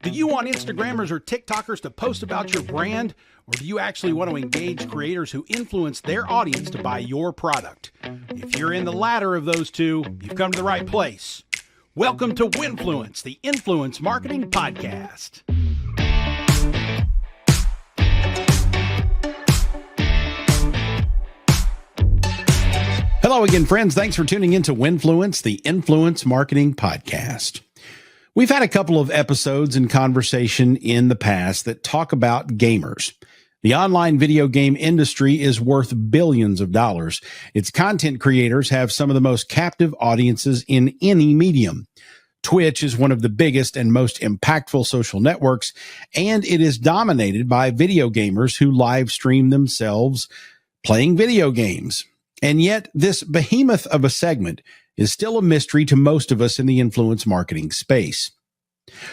Do you want Instagrammers or TikTokers to post about your brand? Or do you actually want to engage creators who influence their audience to buy your product? If you're in the latter of those two, you've come to the right place. Welcome to Winfluence, the Influence Marketing Podcast. Hello again, friends. Thanks for tuning in to Winfluence, the Influence Marketing Podcast. We've had a couple of episodes and conversation in the past that talk about gamers. The online video game industry is worth billions of dollars. Its content creators have some of the most captive audiences in any medium. Twitch is one of the biggest and most impactful social networks, and it is dominated by video gamers who live stream themselves playing video games. And yet, this behemoth of a segment is still a mystery to most of us in the influence marketing space.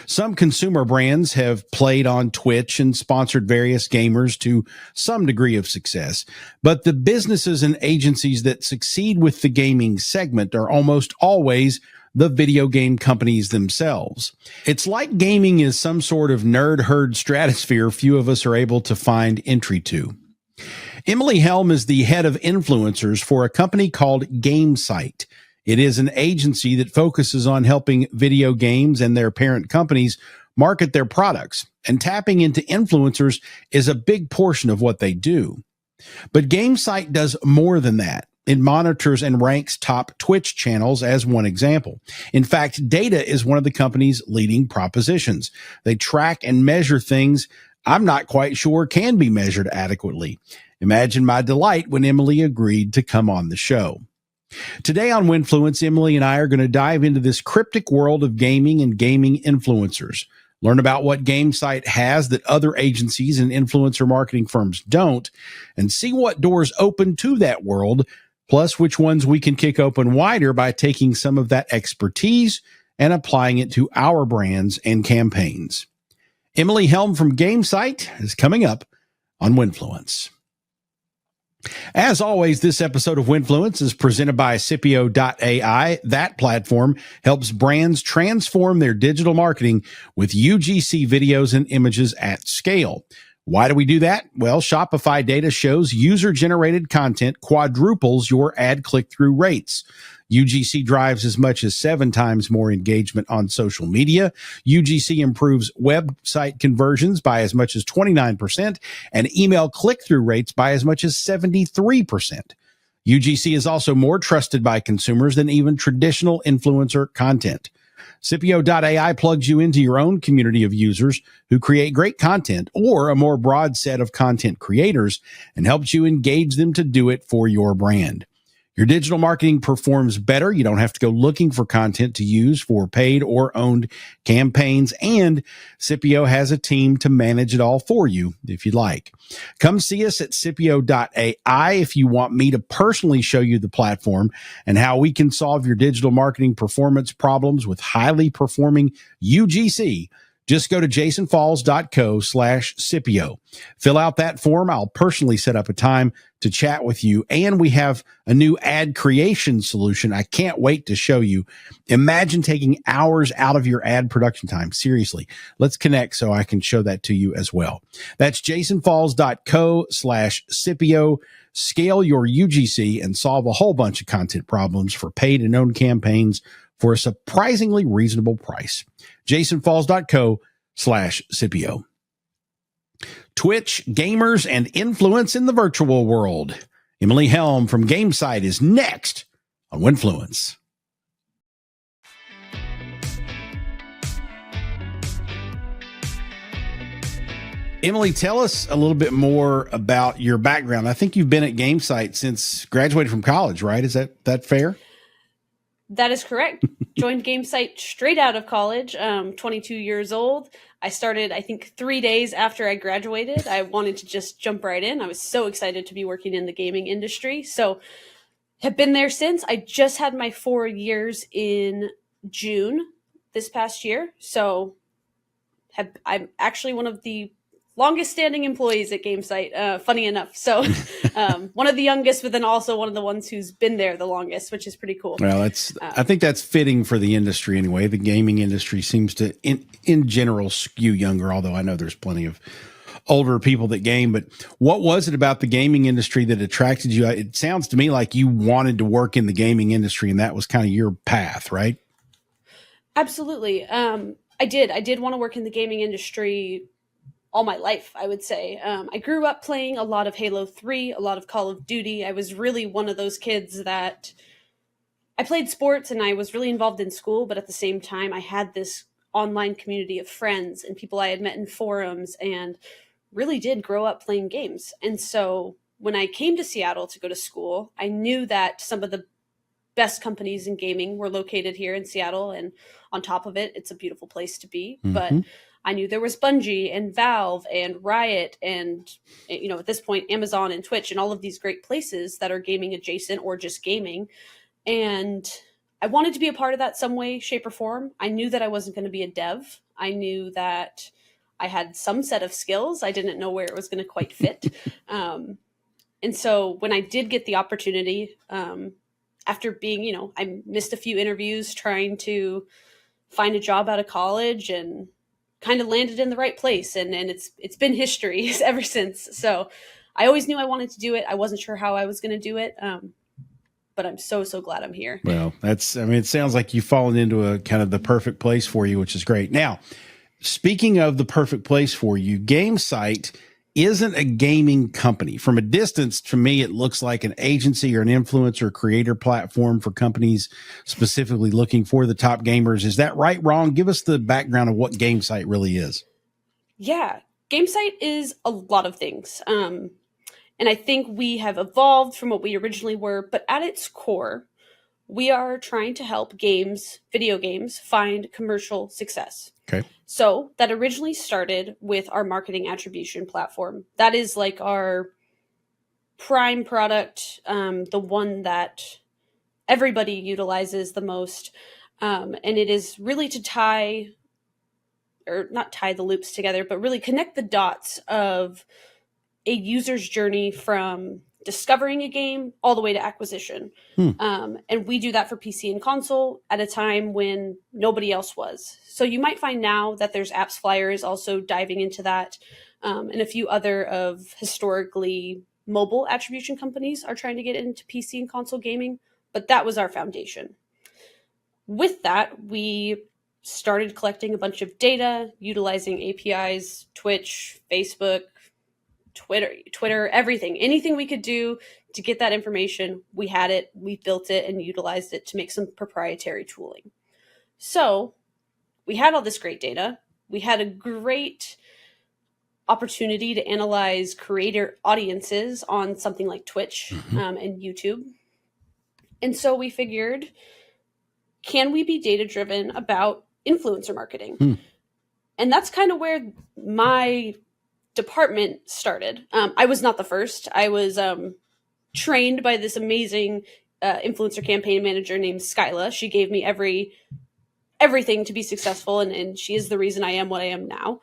Some consumer brands have played on Twitch and sponsored various gamers to some degree of success, but the businesses and agencies that succeed with the gaming segment are almost always the video game companies themselves. It's like gaming is some sort of nerd herd stratosphere few of us are able to find entry to. Emilee Helm is the head of influencers for a company called Gamesight. It is an agency that focuses on helping video games and their parent companies market their products, and tapping into influencers is a big portion of what they do. But Gamesight does more than that. It monitors and ranks top Twitch channels as one example. In fact, data is one of the company's leading propositions. They track and measure things I'm not quite sure can be measured adequately. Imagine my delight when Emilee agreed to come on the show. Today on Winfluence, Emilee and I are going to dive into this cryptic world of gaming and gaming influencers, learn about what Gamesight has that other agencies and influencer marketing firms don't, and see what doors open to that world, plus which ones we can kick open wider by taking some of that expertise and applying it to our brands and campaigns. Emilee Helm from Gamesight is coming up on Winfluence. As always, this episode of Winfluence is presented by Scipio.ai. That platform helps brands transform their digital marketing with UGC videos and images at scale. Why do we do that? Well, Shopify data shows user-generated content quadruples your ad click-through rates. UGC drives as much as 7 times more engagement on social media. UGC improves website conversions by as much as 29% and email click-through rates by as much as 73%. UGC is also more trusted by consumers than even traditional influencer content. Scipio.ai plugs you into your own community of users who create great content or a more broad set of content creators and helps you engage them to do it for your brand. Your digital marketing performs better. You don't have to go looking for content to use for paid or owned campaigns, and Scipio has a team to manage it all for you if you'd like. Come see us at Scipio.ai if you want me to personally show you the platform and how we can solve your digital marketing performance problems with highly performing UGC. Just go to jasonfalls.co/Scipio. Fill out that form. I'll personally set up a time to chat with you. And we have a new ad creation solution I can't wait to show you. Imagine taking hours out of your ad production time. Seriously, let's connect so I can show that to you as well. That's jasonfalls.co/Scipio. Scale your UGC and solve a whole bunch of content problems for paid and owned campaigns for a surprisingly reasonable price. jasonfalls.co/Scipio. Twitch, gamers, and influence in the virtual world. Emilee Helm from Gamesight is next on Winfluence. Emilee, tell us a little bit more about your background. I think you've been at Gamesight since graduated from college, right? Is that fair? That is correct. Joined Gamesight straight out of college, 22 years old. I started, I think, 3 days after I graduated. I wanted to just jump right in. I was so excited to be working in the gaming industry. So have been there since. I just had my 4 years in June this past year. So I'm actually one of the longest standing employees at Gamesight, funny enough. So one of the youngest, but then also one of the ones who's been there the longest, which is pretty cool. Well, I think that's fitting for the industry anyway. The gaming industry seems to, in general, skew younger, although I know there's plenty of older people that game. But what was it about the gaming industry that attracted you? It sounds to me like you wanted to work in the gaming industry, and that was kind of your path, right? Absolutely. I did want to work in the gaming industry all my life, I would say. I grew up playing a lot of Halo 3, a lot of Call of Duty. I was really one of those kids that I played sports and I was really involved in school, but at the same time, I had this online community of friends and people I had met in forums and really did grow up playing games. And so when I came to Seattle to go to school, I knew that some of the best companies in gaming were located here in Seattle. And on top of it, it's a beautiful place to be. Mm-hmm. But I knew there was Bungie and Valve and Riot and, at this point, Amazon and Twitch and all of these great places that are gaming adjacent or just gaming. And I wanted to be a part of that some way, shape, or form. I knew that I wasn't going to be a dev. I knew that I had some set of skills. I didn't know where it was going to quite fit. And so when I did get the opportunity, after being, I missed a few interviews trying to find a job out of college and kind of landed in the right place. And it's been history ever since. So I always knew I wanted to do it. I wasn't sure how I was going to do it. But I'm so glad I'm here. Well, it sounds like you've fallen into a kind of the perfect place for you, which is great. Now, speaking of the perfect place for you, Gamesight isn't a gaming company. From a distance, to me, it looks like an agency or an influencer creator platform for companies specifically looking for the top gamers. Is that right, wrong? Give us the background of what Gamesight really is. Yeah, Gamesight is a lot of things. And I think we have evolved from what we originally were, but at its core, we are trying to help video games, find commercial success. Okay. So that originally started with our marketing attribution platform. That is like our prime product, the one that everybody utilizes the most. And it is really to not tie the loops together, but really connect the dots of a user's journey from discovering a game all the way to acquisition. And we do that for PC and console at a time when nobody else was. So you might find now that there's Apps Flyer is also diving into that. And a few other of historically mobile attribution companies are trying to get into PC and console gaming, but that was our foundation. With that, we started collecting a bunch of data, utilizing APIs, Twitch, Facebook, Twitter, everything, anything we could do to get that information. We had it, we built it and utilized it to make some proprietary tooling. So we had all this great data. We had a great opportunity to analyze creator audiences on something like Twitch and YouTube. And so we figured, can we be data-driven about influencer marketing? And that's kind of where my department started. I was not the first. I was trained by this amazing influencer campaign manager named Skyla. She gave me everything to be successful, and she is the reason I am what I am now.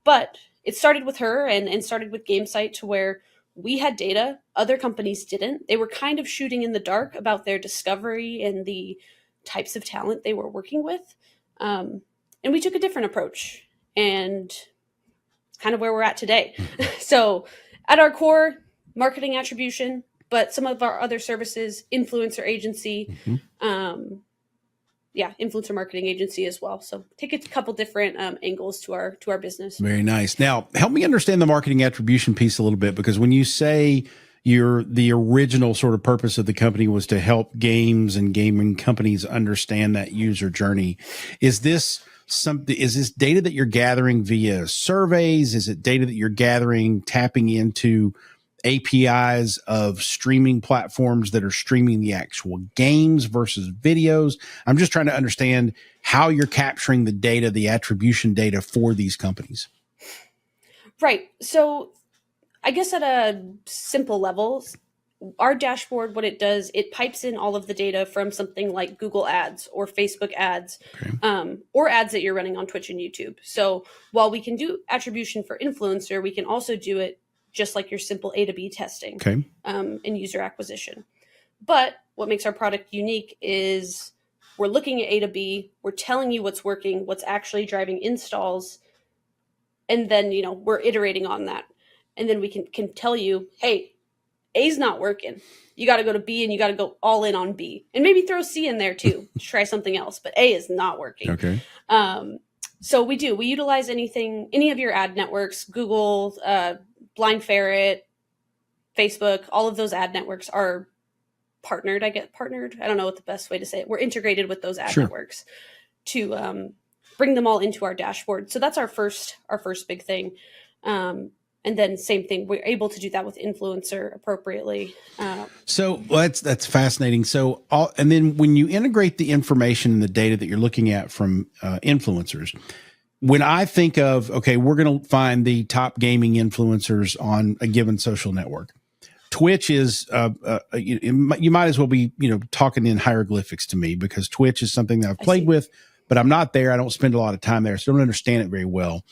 But it started with her and started with Gamesight, to where we had data, other companies didn't. They were kind of shooting in the dark about their discovery and the types of talent they were working with. And we took a different approach, and kind of where we're at today. So at our core, marketing attribution, but some of our other services, influencer agency, influencer marketing agency as well. So take a couple different angles to our business. Very nice. Now, help me understand the marketing attribution piece a little bit, because when you say the original sort of purpose of the company was to help games and gaming companies understand that user journey, is this data that you're gathering via surveys? Is it data that you're gathering tapping into APIs of streaming platforms that are streaming the actual games versus videos? I'm just trying to understand how you're capturing the data, the attribution data for these companies. Right. So I guess at a simple level, our dashboard, what it does, it pipes in all of the data from something like Google Ads or Facebook Ads, or ads that you're running on Twitch and YouTube. So while we can do attribution for influencer, we can also do it just like your simple A to B testing and user acquisition. But what makes our product unique is we're looking at A to B, we're telling you what's working, what's actually driving installs, and then, we're iterating on that. And then we can tell you, hey, A's not working. You got to go to B and you got to go all in on B. And maybe throw C in there too. Try something else. But A is not working. Okay. So we utilize any of your ad networks, Google, Blind Ferret, Facebook, all of those ad networks are partnered. I don't know what the best way to say it. We're integrated with those ad networks to bring them all into our dashboard. So that's our first big thing. And then same thing, we're able to do that with influencer appropriately. So that's fascinating. So and then when you integrate the information and the data that you're looking at from influencers, when I think of, okay, we're going to find the top gaming influencers on a given social network, Twitch is, you might as well be, talking in hieroglyphics to me, because Twitch is something that I've played with, but I'm not there. I don't spend a lot of time there, so I don't understand it very well.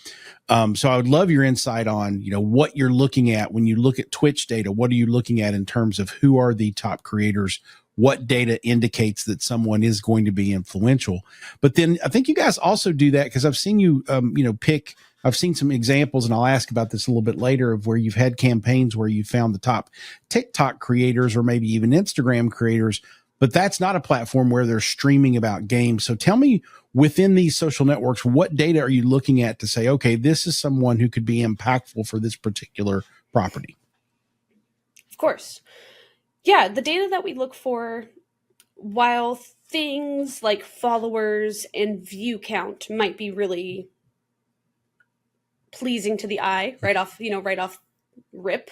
So I would love your insight on, what you're looking at when you look at Twitch data. What are you looking at in terms of who are the top creators? What data indicates that someone is going to be influential? But then I think you guys also do that, because I've seen you, I've seen some examples, and I'll ask about this a little bit later, of where you've had campaigns where you found the top TikTok creators or maybe even Instagram creators, but that's not a platform where they're streaming about games. So tell me, within these social networks, what data are you looking at to say, okay, this is someone who could be impactful for this particular property? Of course. Yeah, the data that we look for, while things like followers and view count might be really pleasing to the eye right off rip,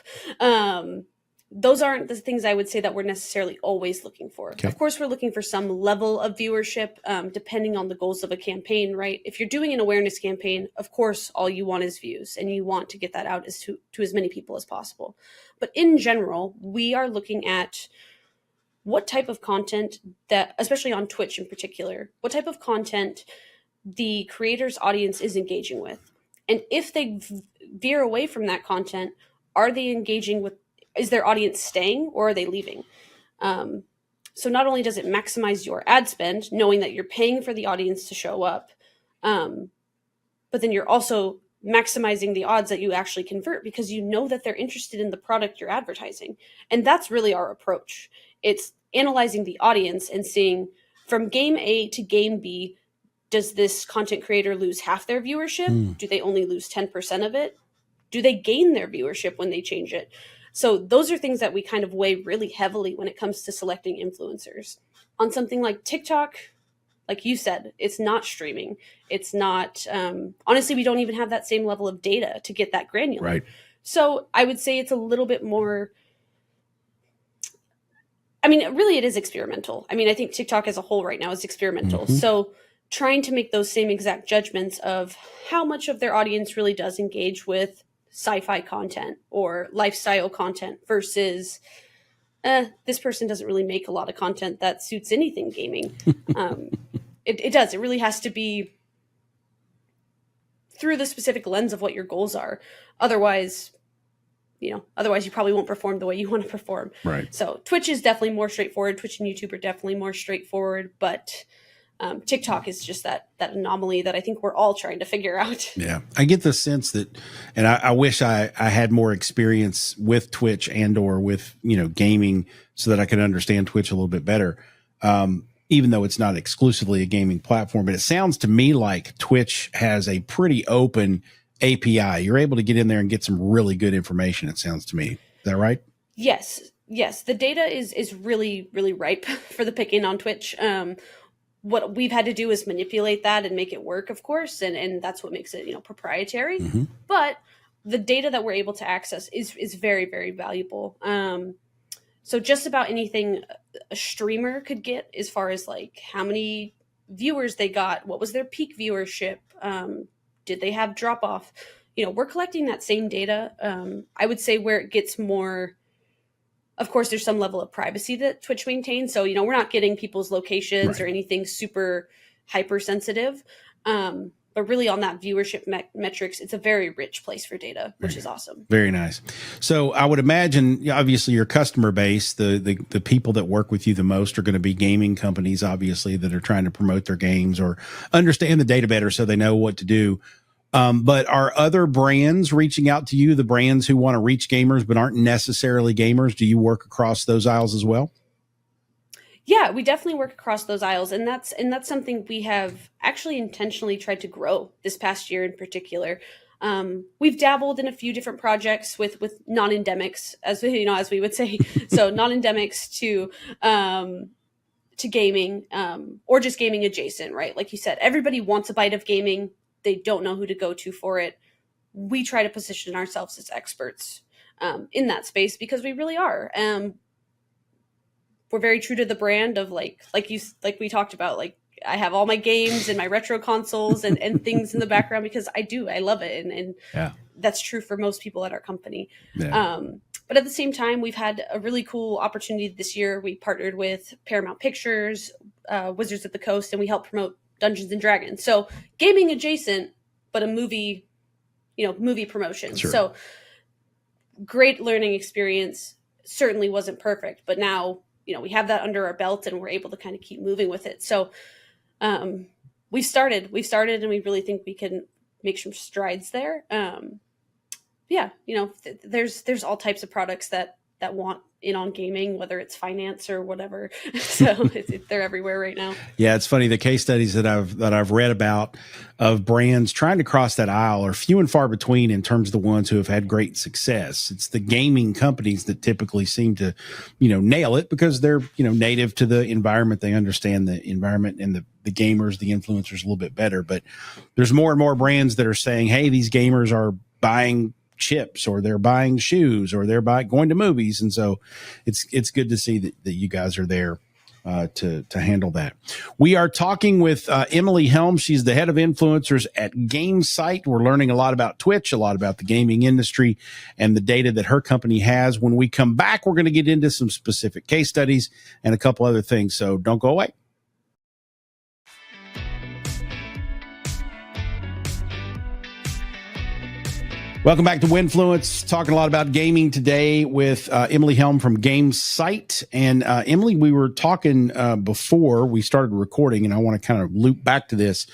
those aren't the things I would say that we're necessarily always looking for. Okay. Of course, we're looking for some level of viewership, depending on the goals of a campaign, right? If you're doing an awareness campaign, of course, all you want is views, and you want to get that out to as many people as possible. But in general, we are looking at what type of content that, especially on Twitch in particular, what type of content the creator's audience is engaging with. And if they veer away from that content, are they engaging with, is their audience staying, or are they leaving? So not only does it maximize your ad spend, knowing that you're paying for the audience to show up, but then you're also maximizing the odds that you actually convert, because you know that they're interested in the product you're advertising. And that's really our approach. It's analyzing the audience and seeing, from game A to game B, does this content creator lose half their viewership? Do they only lose 10% of it? Do they gain their viewership when they change it? So those are things that we kind of weigh really heavily when it comes to selecting influencers. On something like TikTok, like you said, it's not streaming. It's not, honestly, we don't even have that same level of data to get that granular. Right. So I would say it's a little bit more, really it is experimental. I think TikTok as a whole right now is experimental. Mm-hmm. So trying to make those same exact judgments of how much of their audience really does engage with sci-fi content or lifestyle content versus this person doesn't really make a lot of content that suits anything gaming. It does. It really has to be through the specific lens of what your goals are. Otherwise you probably won't perform the way you want to perform. Right. So Twitch is definitely more straightforward. Twitch and YouTube are definitely more straightforward, but TikTok is just that anomaly that I think we're all trying to figure out. Yeah. I get the sense that, and I wish I had more experience with Twitch and or with, gaming, so that I could understand Twitch a little bit better. Even though it's not exclusively a gaming platform, but it sounds to me like Twitch has a pretty open API. You're able to get in there and get some really good information, it sounds to me. Is that right? Yes. The data is really, really ripe for the picking on Twitch. What we've had to do is manipulate that and make it work, of course, and that's what makes it, proprietary. Mm-hmm. But the data that we're able to access is very, very valuable. So just about anything a streamer could get, as far as like how many viewers they got, what was their peak viewership, did they have drop off? We're collecting that same data. I would say where it gets more Of course, there's some level of privacy that Twitch maintains. So, we're not getting people's locations Right. or anything super hypersensitive. But really on that viewership metrics, it's a very rich place for data, which is awesome. Very nice. So I would imagine, obviously, your customer base, the people that work with you the most are going to be gaming companies, obviously, that are trying to promote their games or understand the data better so they know what to do. But are other brands reaching out to you, the brands who want to reach gamers but aren't necessarily gamers? Do you work across those aisles as well? Yeah, we definitely work across those aisles, and that's something we have actually intentionally tried to grow this past year in particular. We've dabbled in a few different projects with non-endemics, as we would say, so non-endemics to gaming, or just gaming adjacent, right? Like you said, everybody wants a bite of gaming. They don't know who to go to for it. We try to position ourselves as experts in that space because we really are. We're very true to the brand of like we talked about, like I have all my games and my retro consoles and things in the background because I love it. And Yeah. that's true for most people at our company. Yeah. But at the same time, we've had a really cool opportunity this year. We partnered with Paramount Pictures, Wizards of the Coast, and we helped promote Dungeons and Dragons. So gaming adjacent, but a movie promotion. Sure. So great learning experience. Certainly wasn't perfect, but now, we have that under our belt and we're able to kind of keep moving with it. So we started and we really think we can make some strides there. There's all types of products that want in on gaming, whether it's finance or whatever. So they're everywhere right now. Yeah, it's funny. The case studies that I've read about of brands trying to cross that aisle are few and far between in terms of the ones who have had great success. It's the gaming companies that typically seem to, nail it because they're, native to the environment. They understand the environment and the gamers, the influencers a little bit better. But there's more and more brands that are saying, hey, these gamers are buying chips or they're buying shoes or they're going to movies. And so it's good to see that you guys are there to handle that. We are talking with Emilee Helm. She's the head of influencers at Gamesight. We're learning a lot about Twitch, a lot about the gaming industry and the data that her company has. When we come back, we're going to get into some specific case studies and a couple other things. So don't go away. Welcome back to Winfluence, talking a lot about gaming today with Emilee Helm from Gamesight. And Emilee, we were talking before we started recording, and I want to kind of loop back to this.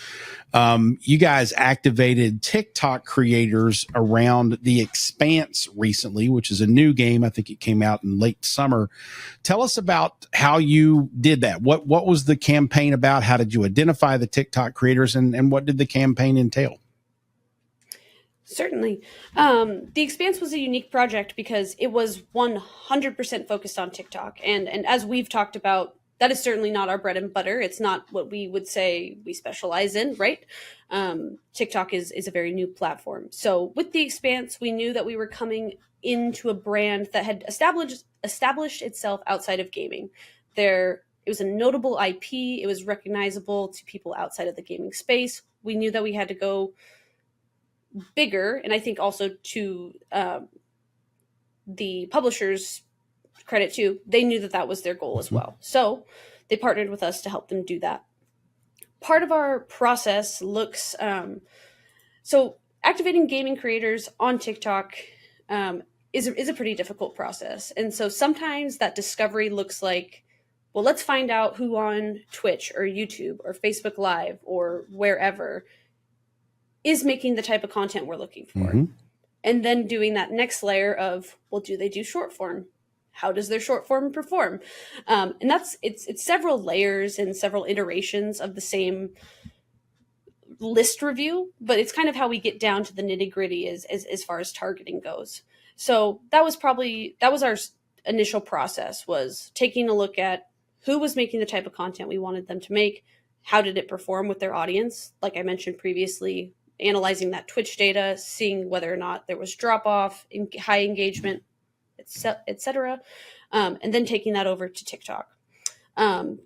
You guys activated TikTok creators around The Expanse recently, which is a new game. I think it came out in late summer. Tell us about how you did that. What was the campaign about? How did you identify the TikTok creators, and what did the campaign entail? Certainly. The Expanse was a unique project because it was 100% focused on TikTok. And as we've talked about, that is certainly not our bread and butter. It's not what we would say we specialize in, right? TikTok is a very new platform. So with The Expanse, we knew that we were coming into a brand that had established itself outside of gaming. It was a notable IP. It was recognizable to people outside of the gaming space. We knew that we had to go bigger, and I think also to the publishers' credit too, they knew that was their goal as well. So they partnered with us to help them do that. Part of our process looks so activating gaming creators on TikTok is a pretty difficult process, and so sometimes that discovery looks like, well, let's find out who on Twitch or YouTube or Facebook Live or wherever is making the type of content we're looking for. Mm-hmm. And then doing that next layer of, well, do they do short form? How does their short form perform? And it's several layers and several iterations of the same list review, but it's kind of how we get down to the nitty gritty as far as targeting goes. So that was our initial process, was taking a look at who was making the type of content we wanted them to make. How did it perform with their audience? Like I mentioned previously, analyzing that Twitch data, seeing whether or not there was drop-off, high engagement, et cetera, and then taking that over to TikTok.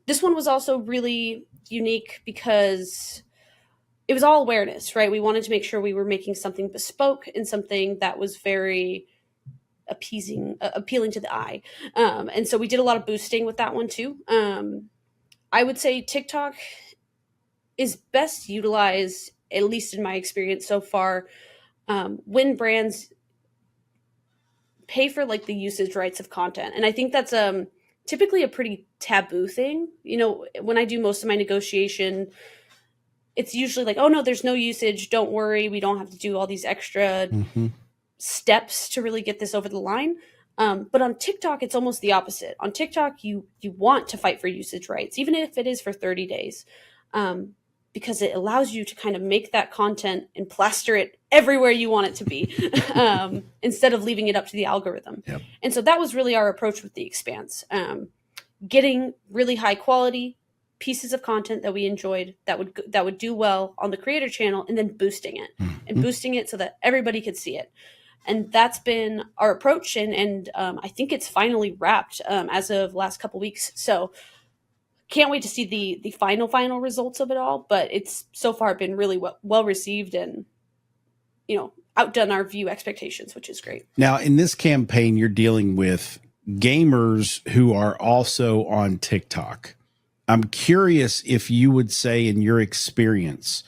This one was also really unique because it was all awareness, right? We wanted to make sure we were making something bespoke and something that was very appealing to the eye. And so we did a lot of boosting with that one too. I would say TikTok is best utilized, at least in my experience so far, when brands pay for like the usage rights of content. And I think that's typically a pretty taboo thing. You know, when I do most of my negotiation, it's usually like, oh no, there's no usage. Don't worry. We don't have to do all these extra steps to really get this over the line. But on TikTok, it's almost the opposite. On TikTok, you want to fight for usage rights, even if it is for 30 days, because it allows you to kind of make that content and plaster it everywhere you want it to be, instead of leaving it up to the algorithm. Yep. And so that was really our approach with The Expanse, getting really high quality pieces of content that we enjoyed that would do well on the creator channel, and then boosting it so that everybody could see it. And that's been our approach, and I think it's finally wrapped as of last couple weeks. So can't wait to see the final results of it all. But it's so far been really well received, and outdone our view expectations, which is great. Now, in this campaign, you're dealing with gamers who are also on TikTok. I'm curious if you would say, in your experience,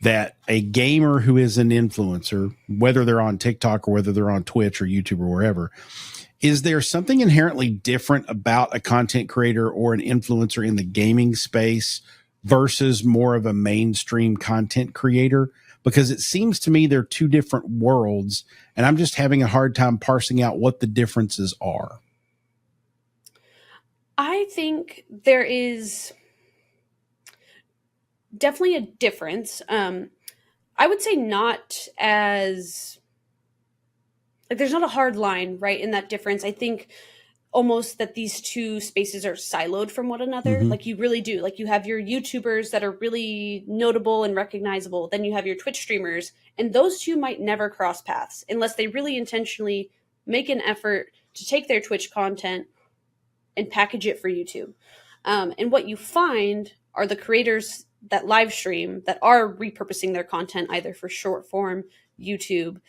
that a gamer who is an influencer, whether they're on TikTok or whether they're on Twitch or YouTube or wherever, is there something inherently different about a content creator or an influencer in the gaming space versus more of a mainstream content creator? Because it seems to me they're two different worlds, and I'm just having a hard time parsing out what the differences are. I think there is definitely a difference. I would say not as, like, there's not a hard line, right, in that difference. I think almost that these two spaces are siloed from one another. Like, you really do. Like, you have your YouTubers that are really notable and recognizable. Then you have your Twitch streamers, and those two might never cross paths unless they really intentionally make an effort to take their Twitch content and package it for YouTube. And what you find are the creators that live stream that are repurposing their content either for short form YouTube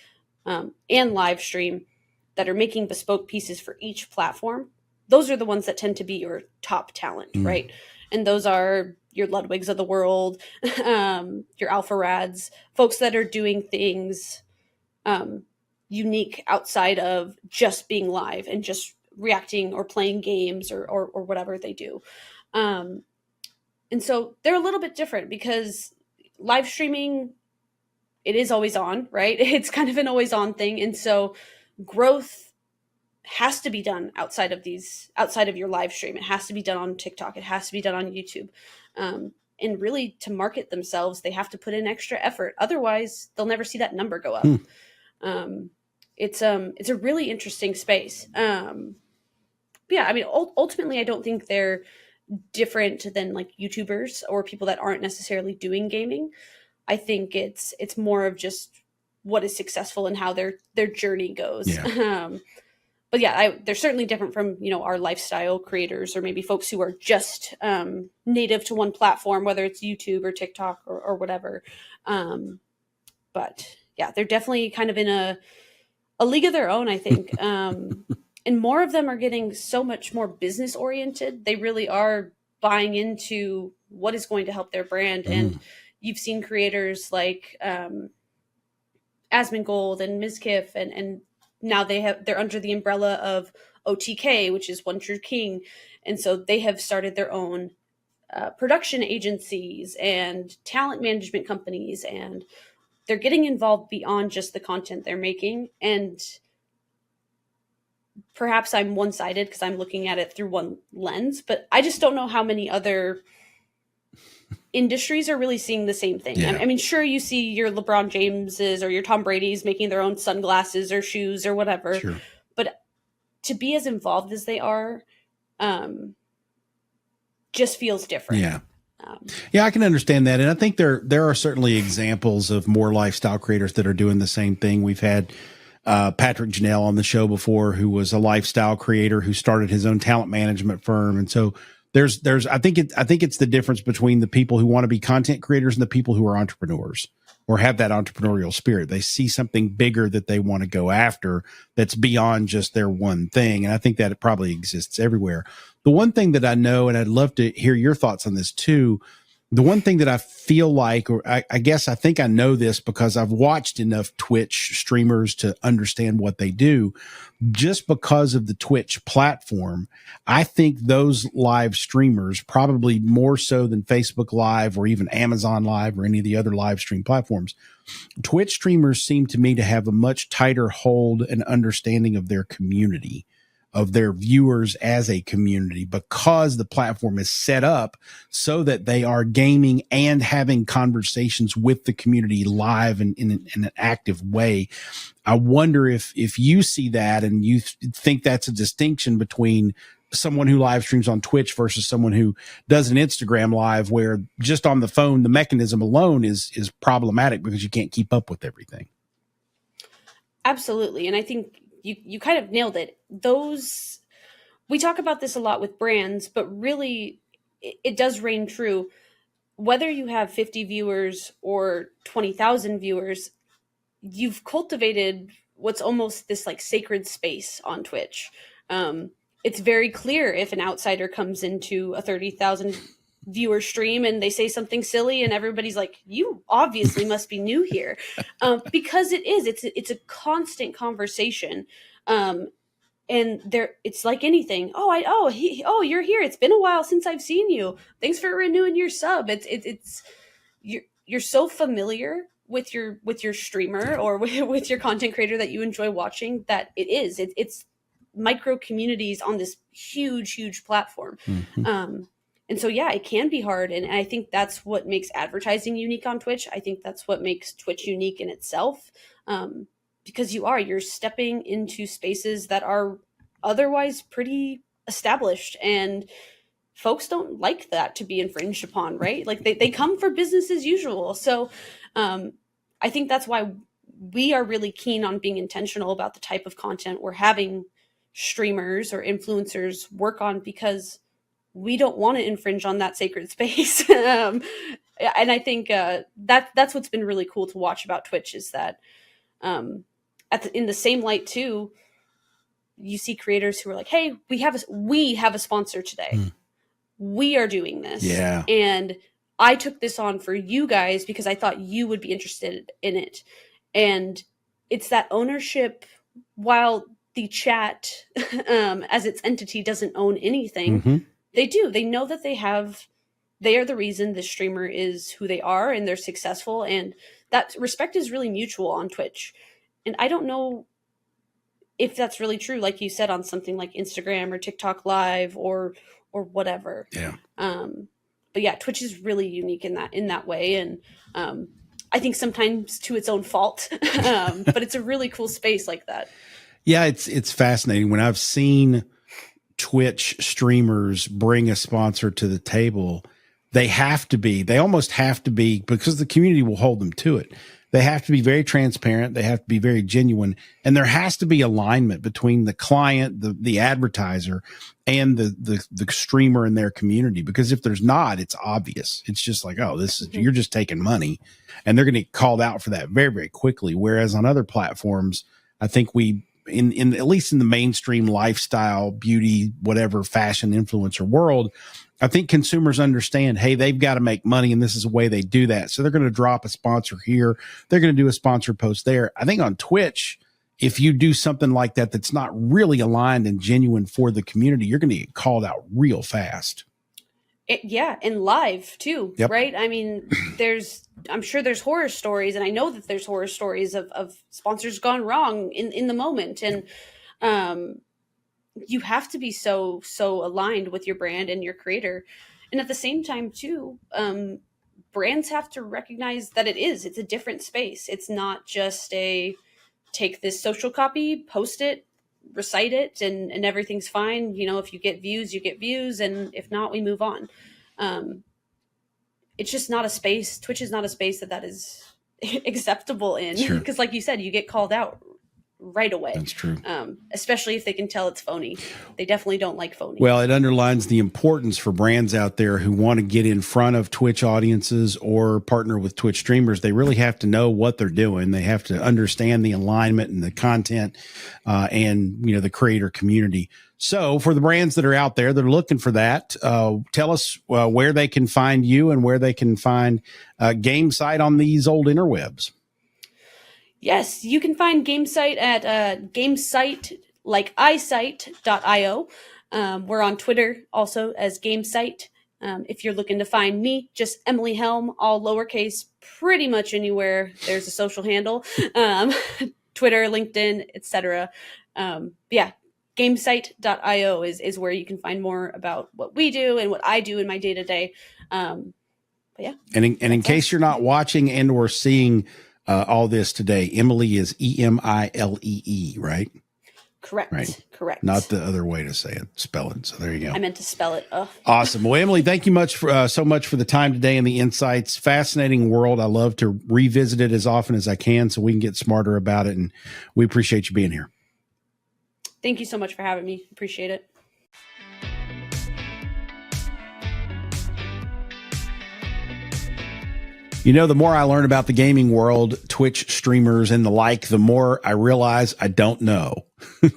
and live stream, that are making bespoke pieces for each platform. Those are the ones that tend to be your top talent, right? And those are your Ludwigs of the world, your Alpha Rads, folks that are doing things unique outside of just being live and just reacting or playing games or whatever they do. And so they're a little bit different because live streaming, it is always on, right? It's kind of an always on thing. And so growth has to be done outside of your live stream. It has to be done on TikTok. It has to be done on YouTube. And really, to market themselves, they have to put in extra effort. Otherwise, they'll never see that number go up. It's a really interesting space. Yeah, I mean, ultimately, I don't think they're different than like YouTubers or people that aren't necessarily doing gaming. I think it's more of just what is successful and how their journey goes. Yeah. But yeah, they're certainly different from, our lifestyle creators or maybe folks who are just native to one platform, whether it's YouTube or TikTok or whatever. But yeah, they're definitely kind of in a league of their own, I think. And more of them are getting so much more business oriented. They really are buying into what is going to help their brand. And you've seen creators like Asmongold and Mizkif, and now they're under the umbrella of OTK, which is One True King. And so they have started their own production agencies and talent management companies, and they're getting involved beyond just the content they're making. And perhaps I'm one-sided because I'm looking at it through one lens, but I just don't know how many other industries are really seeing the same thing. Yeah. I mean, sure, you see your LeBron Jameses or your Tom Brady's making their own sunglasses or shoes or whatever, Sure. But to be as involved as they are, just feels different. Yeah. Yeah, I can understand that. And I think there are certainly examples of more lifestyle creators that are doing the same thing. We've had Patrick Janelle on the show before, who was a lifestyle creator who started his own talent management firm. And so I think it's the difference between the people who want to be content creators and the people who are entrepreneurs. or have that entrepreneurial spirit. They see something bigger that they want to go after that's beyond just their one thing. And I think that it probably exists everywhere. The one thing that I know, and I'd love to hear your thoughts on this too, the one thing that I feel like, or I guess I think I know this because I've watched enough Twitch streamers to understand what they do. Just because of the Twitch platform, I think those live streamers, probably more so than Facebook Live or even Amazon Live or any of the other live stream platforms, Twitch streamers seem to me to have a much tighter hold and understanding of their community, of their viewers as a community, because the platform is set up so that they are gaming and having conversations with the community live and in an active way. I wonder if you see that and you think that's a distinction between someone who live streams on Twitch versus someone who does an Instagram live, where just on the phone, the mechanism alone is problematic because you can't keep up with everything. Absolutely. And I think you kind of nailed it. We talk about this a lot with brands, but really it does reign true. Whether you have 50 viewers or 20,000 viewers, you've cultivated what's almost this like sacred space on Twitch. It's very clear if an outsider comes into a 30,000 viewer stream and they say something silly and everybody's like, you obviously must be new here. Because it's a constant conversation. And it's like anything. You're here. It's been a while since I've seen you. Thanks for renewing your sub. You're so familiar with your streamer or with your content creator that you enjoy watching that it's micro communities on this huge platform. Mm-hmm. And so, yeah, it can be hard. And I think that's what makes advertising unique on Twitch. I think that's what makes Twitch unique in itself. Because you're stepping into spaces that are otherwise pretty established, and folks don't like that to be infringed upon, right? Like they come for business as usual. So I think that's why we are really keen on being intentional about the type of content we're having streamers or influencers work on, because we don't want to infringe on that sacred space. And I think that's what's been really cool to watch about Twitch is that in the same light too, you see creators who are like, hey, we have a sponsor today. We are doing this. Yeah. And I took this on for you guys because I thought you would be interested in it. And it's that ownership, while the chat as its entity doesn't own anything. Mm-hmm. They know that they are the reason the streamer is who they are and they're successful. And that respect is really mutual on Twitch. And I don't know if that's really true, like you said, on something like Instagram or TikTok Live or whatever. Yeah. But yeah, Twitch is really unique in that way. And I think sometimes to its own fault, but it's a really cool space like that. Yeah. It's fascinating when I've seen Twitch streamers bring a sponsor to the table. They almost have to be, because the community will hold them to it. They have to be very transparent. They have to be very genuine. And there has to be alignment between the client, the advertiser, and the streamer and their community. Because if there's not, it's obvious. It's just like, oh, you're just taking money. And they're going to get called out for that very, very quickly. Whereas on other platforms, I think in at least in the mainstream lifestyle, beauty, whatever, fashion influencer world, I think consumers understand, hey, they've got to make money, and this is a way they do that. So they're going to drop a sponsor here. They're going to do a sponsor post there. I think on Twitch, if you do something like that that's not really aligned and genuine for the community, you're going to get called out real fast. And live too, yep. Right? I mean, I'm sure there's horror stories, and I know that there's horror stories of sponsors gone wrong in the moment. And you have to be so aligned with your brand and your creator. And at the same time too, brands have to recognize that it's a different space. It's not just take this social copy, post it, recite it, and everything's fine. If you get views, you get views. And if not, we move on. It's just not a space. Twitch is not a space that is acceptable in. Sure. Because like you said, you get called out right away. That's true. Especially if they can tell it's phony. They definitely don't like phony. Well, it underlines the importance for brands out there who want to get in front of Twitch audiences or partner with Twitch streamers. They really have to know what they're doing. They have to understand the alignment and the content and, the creator community. So for the brands that are out there that are looking for that, tell us where they can find you and where they can find Gamesight on these old interwebs. Yes, you can find Gamesight at Gamesight, like eyesight.io. We're on Twitter also as Gamesight. If you're looking to find me, just Emilee Helm, all lowercase, pretty much anywhere there's a social handle. Twitter, LinkedIn, etc. Yeah. Gamesight.io is where you can find more about what we do and what I do in my day-to-day. But yeah. And in case you're not watching and or seeing all this today, Emilee is Emilee, right? Correct. Right. Correct. Not the other way to say it, spell it. So there you go. I meant to spell it. Awesome. Well, Emilee, thank you so much for the time today and the insights. Fascinating world. I love to revisit it as often as I can so we can get smarter about it. And we appreciate you being here. Thank you so much for having me. Appreciate it. The more I learn about the gaming world, Twitch streamers and the like, the more I realize I don't know.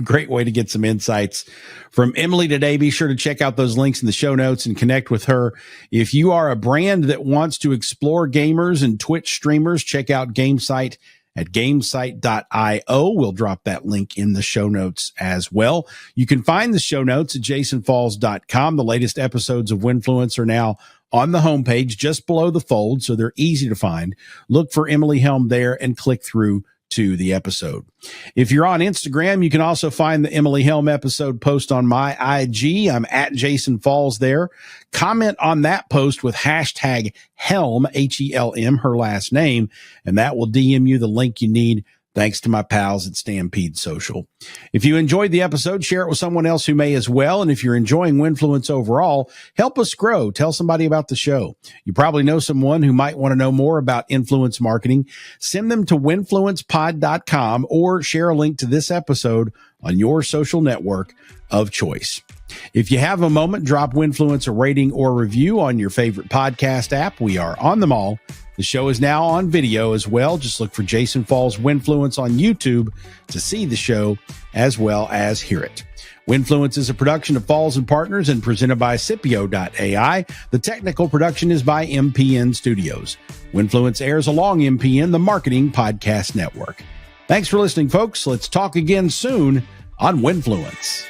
Great way to get some insights from Emilee today. Be sure to check out those links in the show notes and connect with her. If you are a brand that wants to explore gamers and Twitch streamers, check out Gamesight at gamesight.io. We'll drop that link in the show notes as well. You can find the show notes at jasonfalls.com. The latest episodes of Winfluence are now on the homepage just below the fold, so they're easy to find. Look for Emilee Helm there and click through to the episode. If you're on Instagram, you can also find the Emilee Helm episode post on my IG. I'm at Jason Falls there. Comment on that post with hashtag Helm, Helm, her last name, and that will DM you the link you need. Thanks to my pals at Stampede Social. If you enjoyed the episode, share it with someone else who may as well. And if you're enjoying Winfluence overall, help us grow. Tell somebody about the show. You probably know someone who might want to know more about influence marketing. Send them to winfluencepod.com or share a link to this episode on your social network of choice. If you have a moment, drop Winfluence a rating or review on your favorite podcast app. We are on them all. The show is now on video as well. Just look for Jason Falls Winfluence on YouTube to see the show as well as hear it. Winfluence is a production of Falls and Partners and presented by Scipio.ai. The technical production is by MPN Studios. Winfluence airs along MPN, the Marketing Podcast Network. Thanks for listening, folks. Let's talk again soon on Winfluence.